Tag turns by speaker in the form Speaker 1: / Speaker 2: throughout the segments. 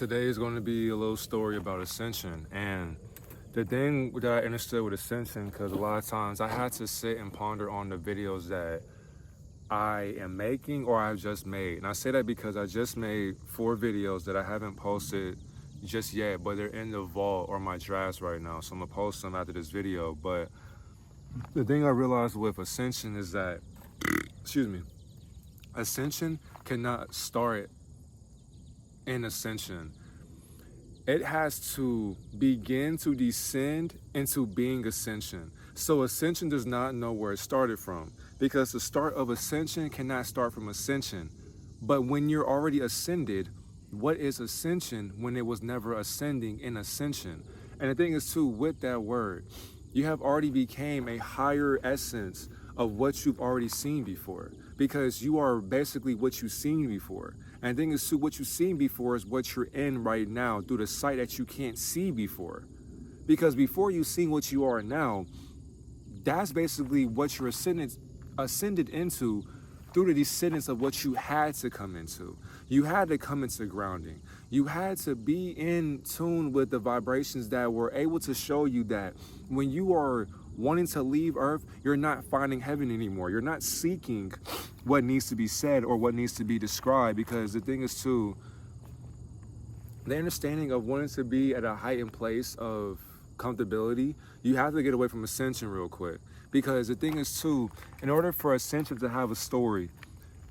Speaker 1: Today is going to be a little story about ascension. And the thing that I understood with ascension, because a lot of times I had to sit and ponder on the videos that I am making or I've just made. And I say that because I just made 4 videos that I haven't posted just yet, but they're in the vault or my drafts right now. So I'm gonna post them after this video. But the thing I realized with ascension is that, excuse me, ascension cannot start in ascension. It has to begin to descend into being ascension. So ascension does not know where it started from, because the start of ascension cannot start from ascension. But when you're already ascended, what is ascension when it was never ascending in ascension? And the thing is too, with that word, you have already became a higher essence of what you've already seen before, because you are basically what you've seen before. And the thing is too, what you've seen before is what you're in right now through the sight that you can't see before. Because before you seen what you are now, that's basically what you're ascended into through the descendants of what you had to come into. You had to come into grounding. You had to be in tune with the vibrations that were able to show you that when you are wanting to leave Earth, you're not finding heaven anymore. You're not seeking what needs to be said or what needs to be described, because the thing is too, the understanding of wanting to be at a heightened place of comfortability, you have to get away from ascension real quick. Because the thing is too, in order for ascension to have a story,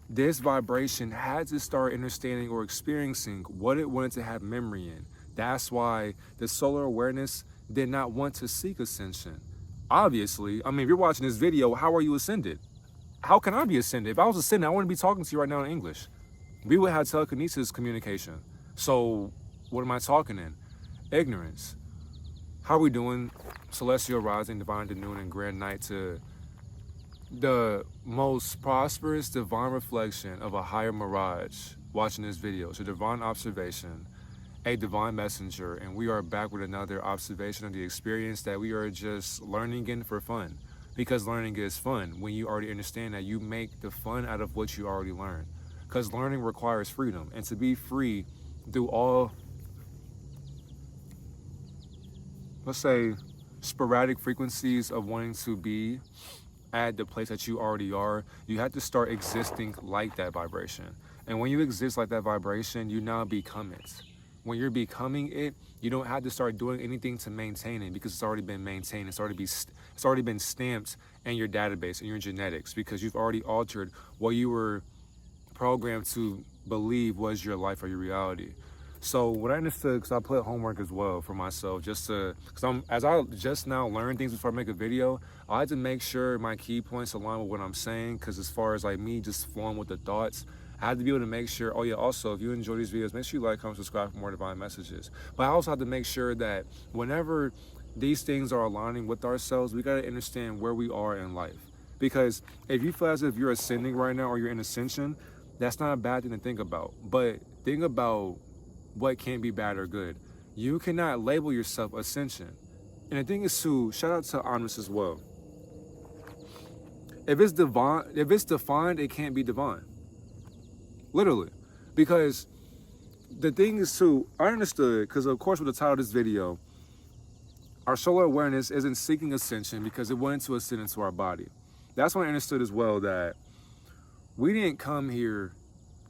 Speaker 1: this vibration had to start understanding or experiencing what it wanted to have memory in. That's why the solar awareness did not want to seek ascension. Obviously, I mean, if you're watching this video, how are you ascended? How can I be ascended? If I was ascended, I wouldn't be talking to you right now in English. We would have telekinesis communication. So what am I talking in? Ignorance. How are we doing? Celestial rising, divine to noon, and grand night to the most prosperous divine reflection of a higher mirage watching this video. It's a divine observation, a divine messenger, and we are back with another observation of the experience that we are just learning in for fun. Because learning is fun when you already understand that you make the fun out of what you already learned. Because learning requires freedom, and to be free through all, let's say, sporadic frequencies of wanting to be at the place that you already are, you have to start existing like that vibration. And when you exist like that vibration, you now become it. When you're becoming it, you don't have to start doing anything to maintain it, because it's already been maintained. It's already been stamped in your database, in your genetics, because you've already altered what you were programmed to believe was your life or your reality. So what I understood, because I put homework as well for myself, just to, because as I just now learn things before I make a video, I had to make sure my key points align with what I'm saying, because as far as like me just flowing with the thoughts, I had to be able to make sure, oh yeah, also, if you enjoy these videos, make sure you like, comment, subscribe for more divine messages. But I also have to make sure that whenever these things are aligning with ourselves, we got to understand where we are in life. Because if you feel as if you're ascending right now or you're in ascension, that's not a bad thing to think about. But think about what can be bad or good. You cannot label yourself ascension. And the thing is too, shout out to Honest as well. If it's defined, it can't be divine. Literally. Because the thing is too, I understood, because of course with the title of this video, our solar awareness isn't seeking ascension because it wanted to ascend into our body. That's when I understood as well that we didn't come here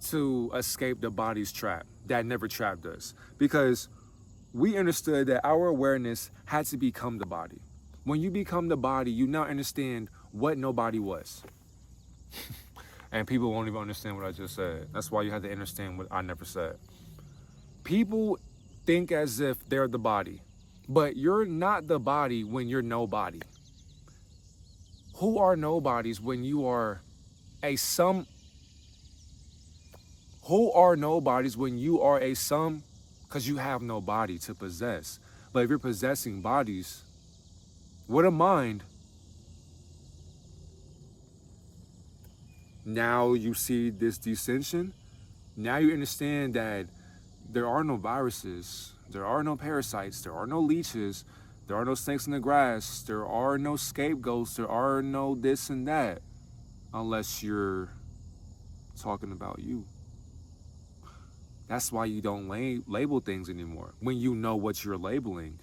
Speaker 1: to escape the body's trap that never trapped us, because we understood that our awareness had to become the body. When you become the body, you now understand what nobody was. And people won't even understand what I just said. That's why you have to understand what I never said. People think as if they're the body, but you're not the body when you're nobody. Who are nobodies when you are a sum? Who are nobodies when you are a sum? Because you have no body to possess. But if you're possessing bodies with a mind, now you see this descension. Now you understand that there are no viruses, there are no parasites, there are no leeches, there are no snakes in the grass, there are no scapegoats, there are no this and that, unless you're talking about you. That's why you don't label things anymore. When you know what you're labeling,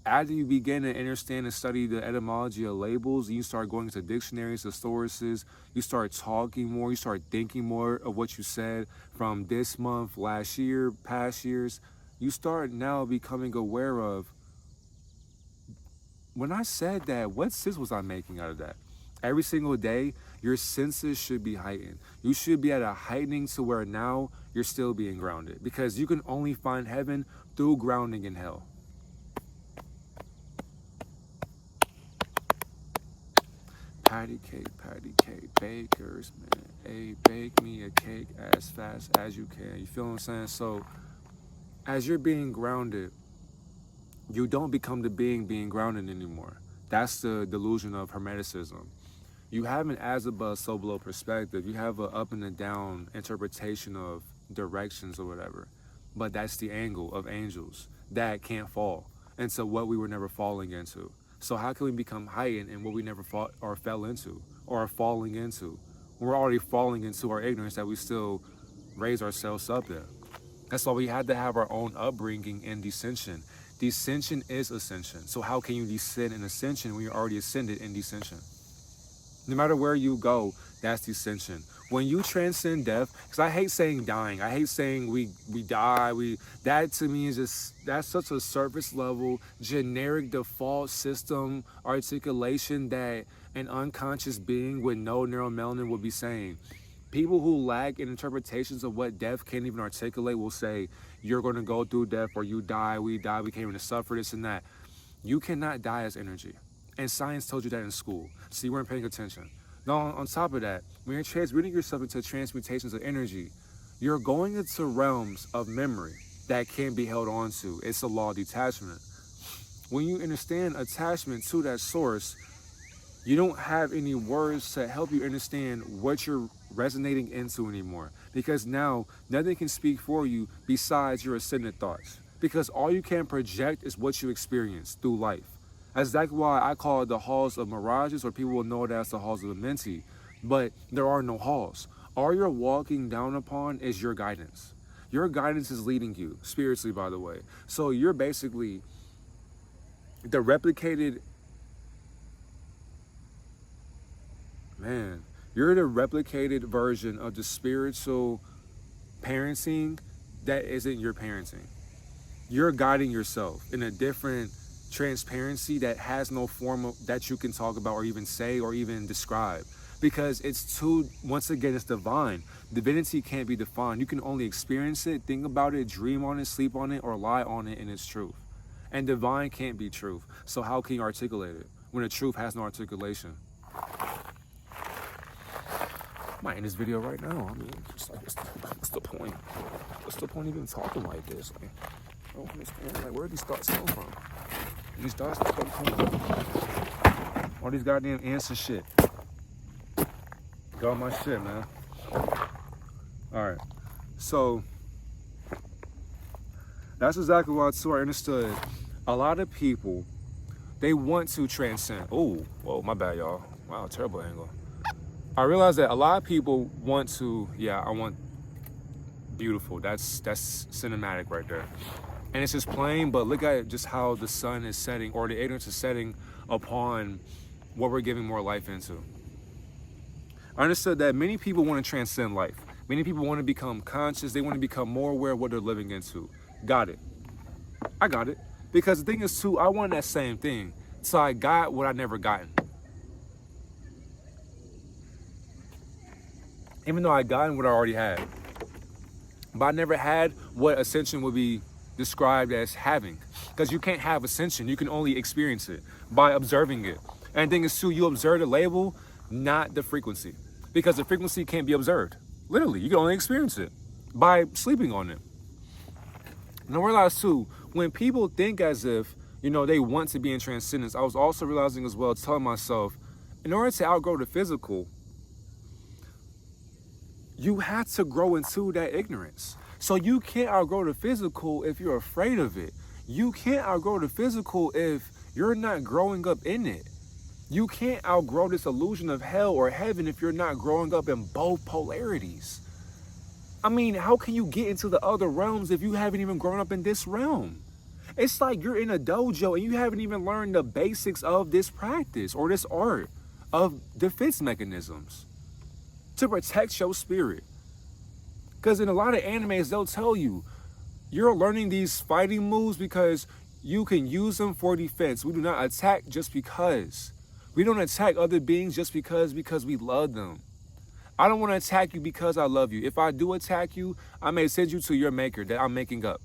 Speaker 1: after you begin to understand and study the etymology of labels, you start going to dictionaries, thesauruses, you start talking more, you start thinking more of what you said from this month, last year, past years. You start now becoming aware of, when I said that, what sense was I making out of that? Every single day, your senses should be heightened. You should be at a heightening to where now you're still being grounded, because you can only find heaven through grounding in hell. Patty cake, bakers, man. Hey, bake me a cake as fast as you can. You feel what I'm saying? So, as you're being grounded, you don't become the being grounded anymore. That's the delusion of Hermeticism. You have an as above, so below perspective. You have an up and a down interpretation of directions or whatever. But that's the angle of angels that can't fall into what we were never falling into. So how can we become heightened in what we never fought or fell into or are falling into? We're already falling into our ignorance that we still raise ourselves up in. That's why we had to have our own upbringing in descension. Descension is ascension. So how can you descend in ascension when you're already ascended in descension? No matter where you go, that's descension. When you transcend death, because I hate saying dying. I hate saying we die. That to me is just, that's such a surface level, generic default system articulation that an unconscious being with no neuromelanin would be saying. People who lack in interpretations of what death can't even articulate will say, you're going to go through death, or you die, we came to suffer, this and that. You cannot die as energy. And science told you that in school, so you weren't paying attention. Now, on top of that, when you're transmuting yourself into transmutations of energy, you're going into realms of memory that can't be held on to. It's a law of detachment. When you understand attachment to that source, you don't have any words to help you understand what you're resonating into anymore. Because now, nothing can speak for you besides your ascendant thoughts. Because all you can project is what you experience through life. That's exactly why I call it the halls of mirages, or people will know it as the halls of Amenti. But there are no halls. All you're walking down upon is your guidance. Your guidance is leading you, spiritually, by the way. So you're basically the replicated, you're the replicated version of the spiritual parenting that isn't your parenting. You're guiding yourself in a different transparency that has no form of, that you can talk about or even say or even describe, because it's too, once again, it's divine. Divinity can't be defined. You can only experience it, think about it, dream on it, sleep on it, or lie on it in its truth. And divine can't be truth. So how can you articulate it when the truth has no articulation? I might end this video right now. I mean, just like, what's the point? What's the point of even talking like this? Like, I don't understand. Like, where do these thoughts come from? These thoughts come from all these goddamn ants and shit. Got my shit, man. Alright. So that's exactly why too I understood. A lot of people, they want to transcend. Oh, whoa, my bad, y'all. Wow, terrible angle. I realized that a lot of people want to, I want beautiful. That's cinematic right there. And it's just plain, but look at just how the sun is setting, or the ignorance is setting upon what we're giving more life into. I understood that many people want to transcend life. Many people want to become conscious. They want to become more aware of what they're living into. Got it. I got it. Because the thing is too, I want that same thing. So I got what I never gotten. Even though I gotten what I already had. But I never had what ascension would be described as having, because you can't have ascension. You can only experience it by observing it. And the thing is too, you observe the label, not the frequency, because the frequency can't be observed. Literally, you can only experience it by sleeping on it. And I realized too, when people think as if, they want to be in transcendence, I was also realizing as well, telling myself, in order to outgrow the physical, you have to grow into that ignorance. So you can't outgrow the physical if you're afraid of it. You can't outgrow the physical if you're not growing up in it. You can't outgrow this illusion of hell or heaven if you're not growing up in both polarities. I mean, how can you get into the other realms if you haven't even grown up in this realm? It's like you're in a dojo and you haven't even learned the basics of this practice or this art of defense mechanisms to protect your spirit. Because in a lot of animes, they'll tell you, you're learning these fighting moves because you can use them for defense. We do not attack just because. We don't attack other beings just because we love them. I don't want to attack you because I love you. If I do attack you, I may send you to your maker that I'm making up.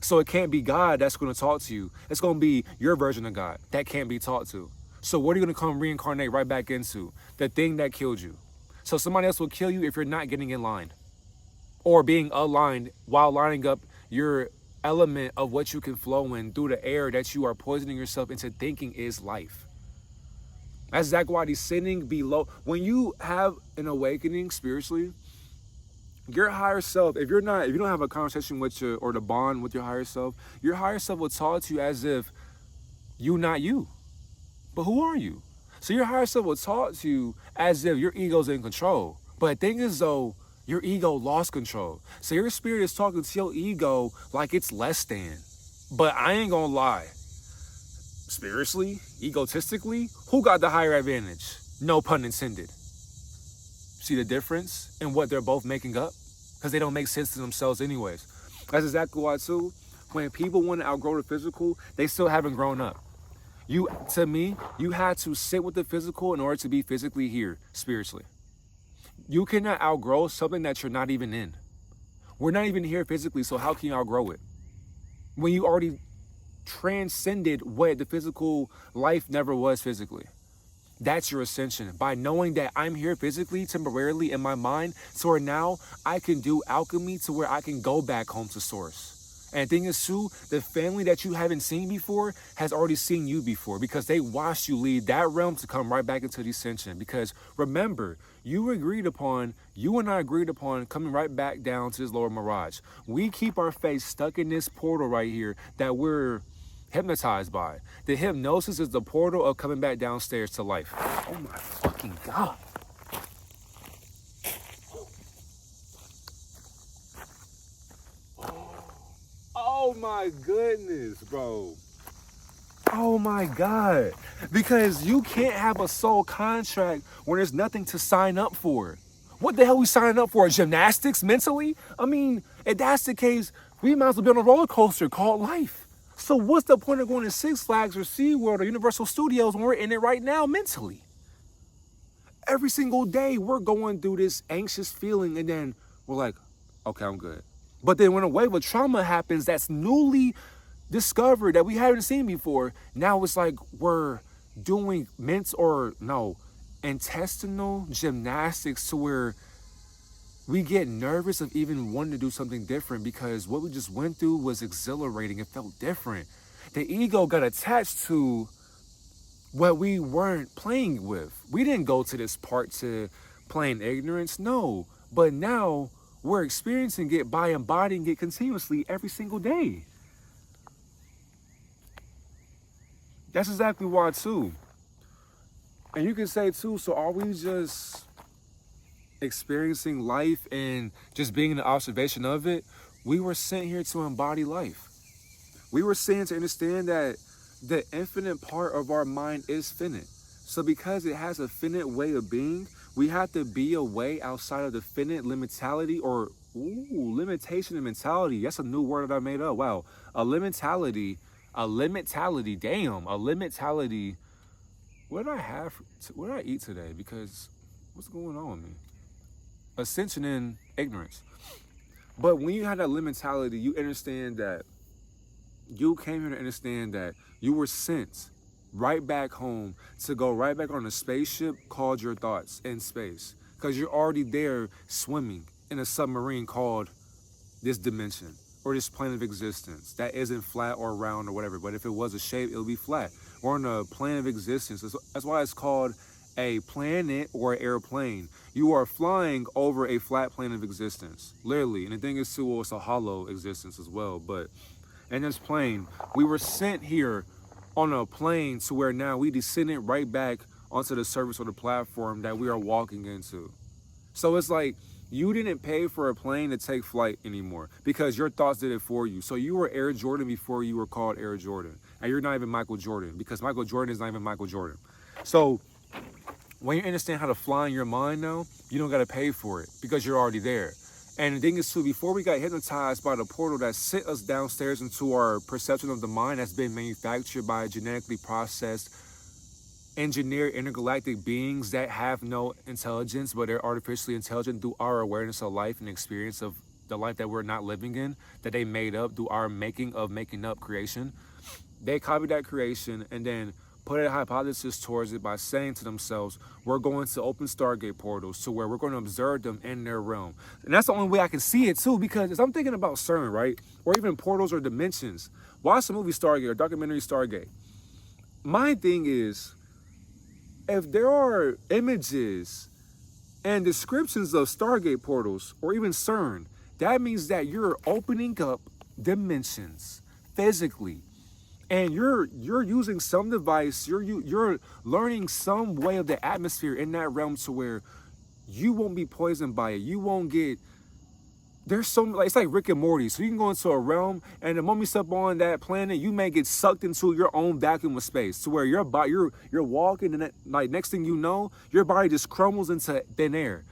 Speaker 1: So it can't be God that's going to talk to you. It's going to be your version of God that can't be taught to. So what are you going to come reincarnate right back into? The thing that killed you. So somebody else will kill you if you're not getting in line or being aligned while lining up your element of what you can flow in through the air that you are poisoning yourself into thinking is life. That's exactly why descending below. When you have an awakening spiritually, your higher self, if you don't have a conversation with or the bond with your higher self will talk to you as if you not you. But who are you? So your higher self will talk to you as if your ego's in control. But the thing is though, your ego lost control. So your spirit is talking to your ego like it's less than. But I ain't gonna lie. Spiritually, egotistically, who got the higher advantage? No pun intended. See the difference in what they're both making up? Because they don't make sense to themselves anyways. That's exactly why too, when people want to outgrow the physical, they still haven't grown up. To me, you had to sit with the physical in order to be physically here, spiritually. You cannot outgrow something that you're not even in. We're not even here physically, so how can you outgrow it? When you already transcended what the physical life never was physically. That's your ascension. By knowing that I'm here physically, temporarily in my mind, so where now I can do alchemy to where I can go back home to source. And the thing is too, the family that you haven't seen before has already seen you before because they watched you leave that realm to come right back into the ascension. Because remember, you and I agreed upon coming right back down to this lower mirage. We keep our face stuck in this portal right here that we're hypnotized by. The hypnosis is the portal of coming back downstairs to life. Oh my fucking God. Oh my goodness, bro. Oh my God. Because you can't have a soul contract when there's nothing to sign up for. What the hell are we signing up for? Gymnastics mentally? I mean, if that's the case, we might as well be on a roller coaster called life. So what's the point of going to Six Flags or SeaWorld or Universal Studios when we're in it right now mentally? Every single day we're going through this anxious feeling and then we're like, okay, I'm good. But then when a wave of trauma happens that's newly discovered that we haven't seen before, now it's like we're doing intestinal gymnastics to where we get nervous of even wanting to do something different because what we just went through was exhilarating. It felt different. The ego got attached to what we weren't playing with. We didn't go to this part to play in ignorance, no. But now we're experiencing it by embodying it continuously every single day. That's exactly why too. And you can say too, so are we just experiencing life and just being in the observation of it? We were sent here to embody life. We were sent to understand that the infinite part of our mind is finite. So because it has a finite way of being, we have to be a way outside of the finite limitality or limitation and mentality. That's a new word that I made up. Wow. A limitality. What did I eat today? Because what's going on with me? Ascension in ignorance. But when you have that limitality, you understand that you came here to understand that you were sent right back home to go right back on a spaceship called your thoughts in space. Because you're already there swimming in a submarine called this dimension or this plane of existence that isn't flat or round or whatever. But if it was a shape, it would be flat. We're on a plane of existence. That's why it's called a planet or an airplane. You are flying over a flat plane of existence, literally. And the thing is too, well, it's a hollow existence as well. But in this plane, we were sent here on a plane to where now we descended right back onto the surface of the platform that we are walking into. So it's like You didn't pay for a plane to take flight anymore because your thoughts did it for you. So you were Air Jordan before you were called Air Jordan. And you're not even Michael Jordan because Michael Jordan is not even Michael Jordan. So when you understand how to fly in your mind now, you don't got to pay for it because you're already there. And the thing is too, before we got hypnotized by the portal that sent us downstairs into our perception of the mind that's been manufactured by genetically processed engineered intergalactic beings that have no intelligence, but they're artificially intelligent through our awareness of life and experience of the life that we're not living in, that they made up through our making up creation. They copied that creation and then put a hypothesis towards it by saying to themselves, we're going to open Stargate portals to where we're going to observe them in their realm. And that's the only way I can see it too, because as I'm thinking about CERN, right? Or even portals or dimensions, watch the movie Stargate or documentary Stargate. My thing is, if there are images and descriptions of Stargate portals or even CERN, that means that you're opening up dimensions physically, and you're using some device, you're learning some way of the atmosphere in that realm to where you won't be poisoned by it. You won't get. There's so like it's like Rick and Morty. So you can go into a realm, and the moment you step on that planet, you may get sucked into your own vacuum of space, to where your body, you're walking, and like next thing you know, your body just crumbles into thin air.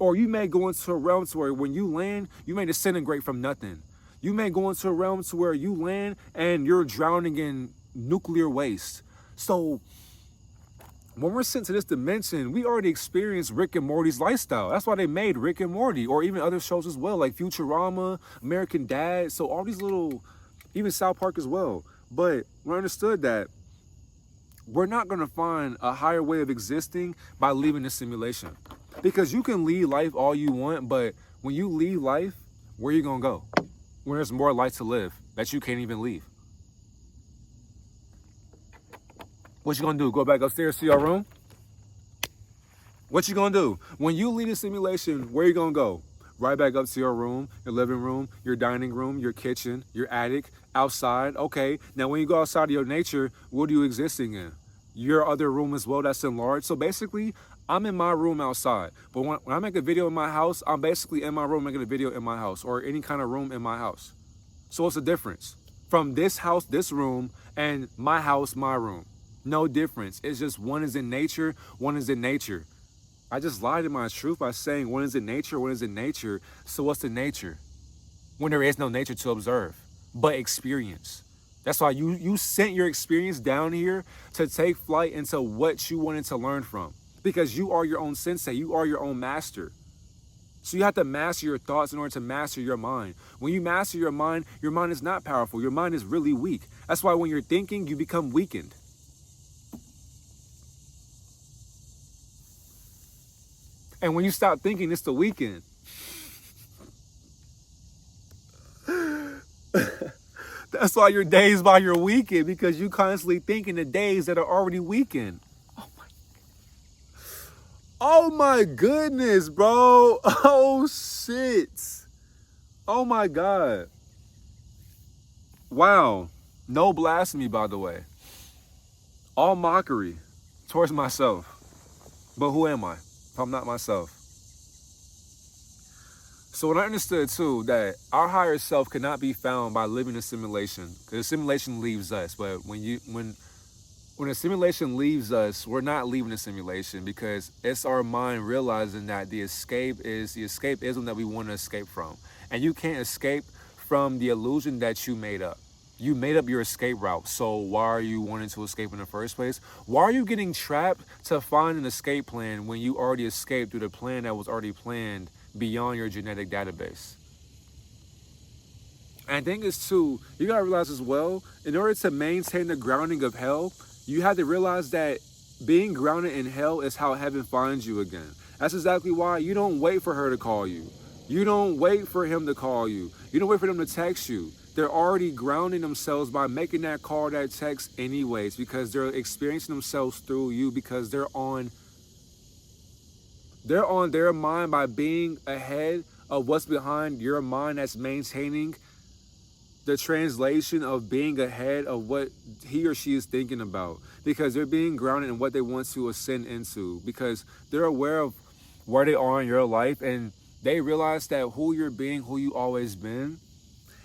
Speaker 1: Or you may go into a realm to where when you land, you may disintegrate from nothing. You may go into a realm to where you land and you're drowning in nuclear waste. So when we're sent to this dimension, we already experienced Rick and Morty's lifestyle. That's why they made Rick and Morty, or even other shows as well, like Futurama, American Dad. So all these little, even South Park as well. But we understood that we're not going to find a higher way of existing by leaving this simulation. Because you can lead life all you want, but when you leave life, where are you going to go? When there's more life to live that you can't even leave. What you gonna do? Go back upstairs to your room? What you gonna do? When you leave the simulation, where you gonna go? Right back up to your room, your living room, your dining room, your kitchen, your attic, outside. Okay, now when you go outside of your nature, what are you existing in? Your other room as well that's enlarged. So basically, I'm in my room outside. But when I make a video in my house, I'm basically in my room making a video in my house, or any kind of room in my house. So what's the difference? From this house, this room, and my house, my room. No difference. It's just one is in nature, one is in nature. I just lied to my truth by saying one is in nature, one is in nature. So what's the nature? When there is no nature to observe, but experience. That's why you sent your experience down here to take flight into what you wanted to learn from. Because you are your own sensei, you are your own master. So you have to master your thoughts in order to master your mind. When you master your mind is not powerful. Your mind is really weak. That's why when you're thinking, you become weakened. And when you stop thinking, it's the weekend. That's why you're dazed by your weekend, because you constantly think in the days that are already weekend. Oh my goodness, bro. Oh shit. Oh my God. Wow. No blasphemy, by the way. All mockery towards myself. But who am I if I'm not myself? So when I understood too that our higher self cannot be found by living a simulation, because the simulation leaves us. But when a simulation leaves us, we're not leaving the simulation, because it's our mind realizing that the escapism that we want to escape from. And you can't escape from the illusion that you made up. You made up your escape route. So why are you wanting to escape in the first place? Why are you getting trapped to find an escape plan when you already escaped through the plan that was already planned beyond your genetic database? And I think it's too, you gotta realize as well, in order to maintain the grounding of hell, you have to realize that being grounded in hell is how heaven finds you again. That's exactly why you don't wait for her to call you. You don't wait for him to call you. You don't wait for them to text you. They're already grounding themselves by making that call, that text anyways, because they're experiencing themselves through you, because they're on their mind by being ahead of what's behind your mind that's maintaining the translation of being ahead of what he or she is thinking about, because they're being grounded in what they want to ascend into, because they're aware of where they are in your life, and they realize that who you're being, who you always been,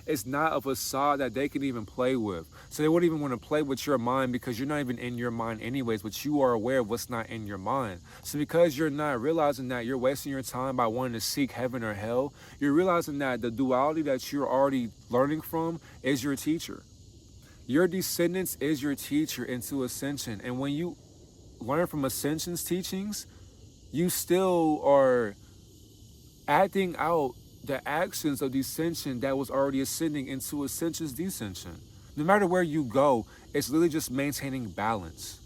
Speaker 1: it's not a facade that they can even play with. So they wouldn't even want to play with your mind because you're not even in your mind anyways, but you are aware of what's not in your mind. So because you're not realizing that you're wasting your time by wanting to seek heaven or hell, you're realizing that the duality that you're already learning from is your teacher. Your descendants is your teacher into ascension. And when you learn from ascension's teachings, you still are acting out the actions of descension that was already ascending into ascension's descension. No matter where you go, it's literally just maintaining balance.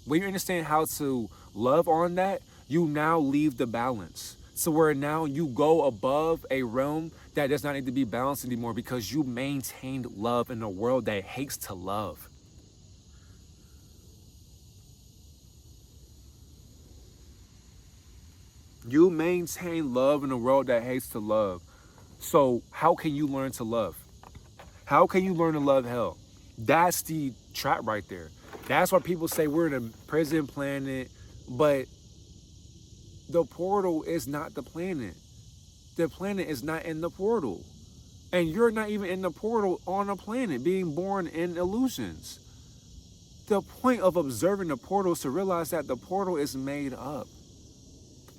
Speaker 1: When you understand how to love on that, you now leave the balance. So where now you go above a realm that does not need to be balanced anymore because you maintained love in a world that hates to love. You maintain love in a world that hates to love. So how can you learn to love? How can you learn to love hell? That's the trap right there. That's why people say we're in a prison planet, but the portal is not the planet. The planet is not in the portal. And you're not even in the portal on a planet, being born in illusions. The point of observing the portal is to realize that the portal is made up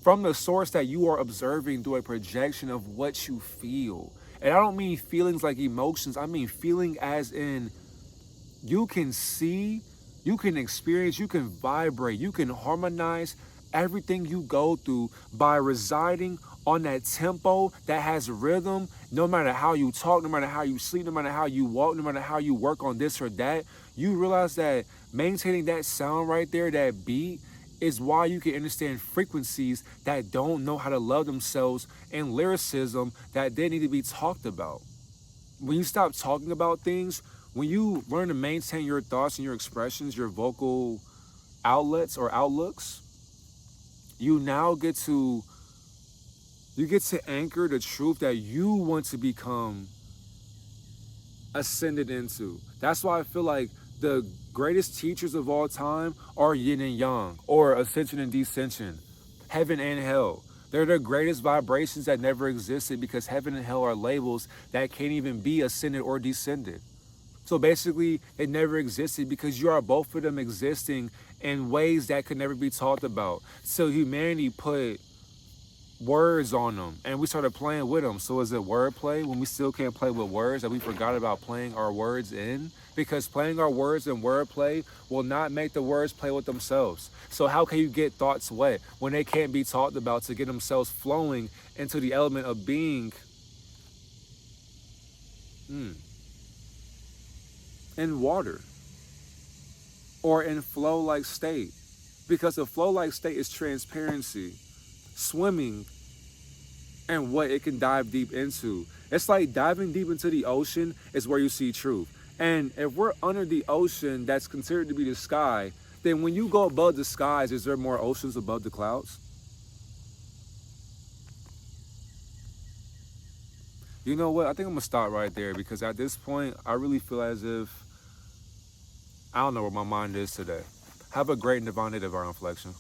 Speaker 1: from the source that you are observing through a projection of what you feel. And I don't mean feelings like emotions. I mean feeling as in you can see, you can experience, you can vibrate, you can harmonize everything you go through by residing on that tempo that has rhythm. No matter how you talk, no matter how you sleep, no matter how you walk, no matter how you work on this or that, you realize that maintaining that sound right there, that beat, is why you can understand frequencies that don't know how to love themselves and lyricism that they need to be talked about. When you stop talking about things, when you learn to maintain your thoughts and your expressions, your vocal outlets or outlooks, you now get to anchor the truth that you want to become ascended into. That's why I feel like the greatest teachers of all time are yin and yang, or ascension and descension, heaven and hell. They're the greatest vibrations that never existed because heaven and hell are labels that can't even be ascended or descended. So basically, it never existed because you are both of them existing in ways that could never be talked about. So humanity put words on them and we started playing with them. So is it wordplay when we still can't play with words that we forgot about playing our words in? Because playing our words in wordplay will not make the words play with themselves. So how can you get thoughts wet when they can't be talked about to get themselves flowing into the element of being in water or in flow-like state? Because a flow-like state is transparency, swimming, and what it can dive deep into. It's like diving deep into the ocean is where you see truth. And if we're under the ocean that's considered to be the sky, then when you go above the skies, is there more oceans above the clouds? You know what? I think I'm gonna stop right there because at this point, I really feel as if I don't know where my mind is today. Have a great and divine day, Divine Reflection.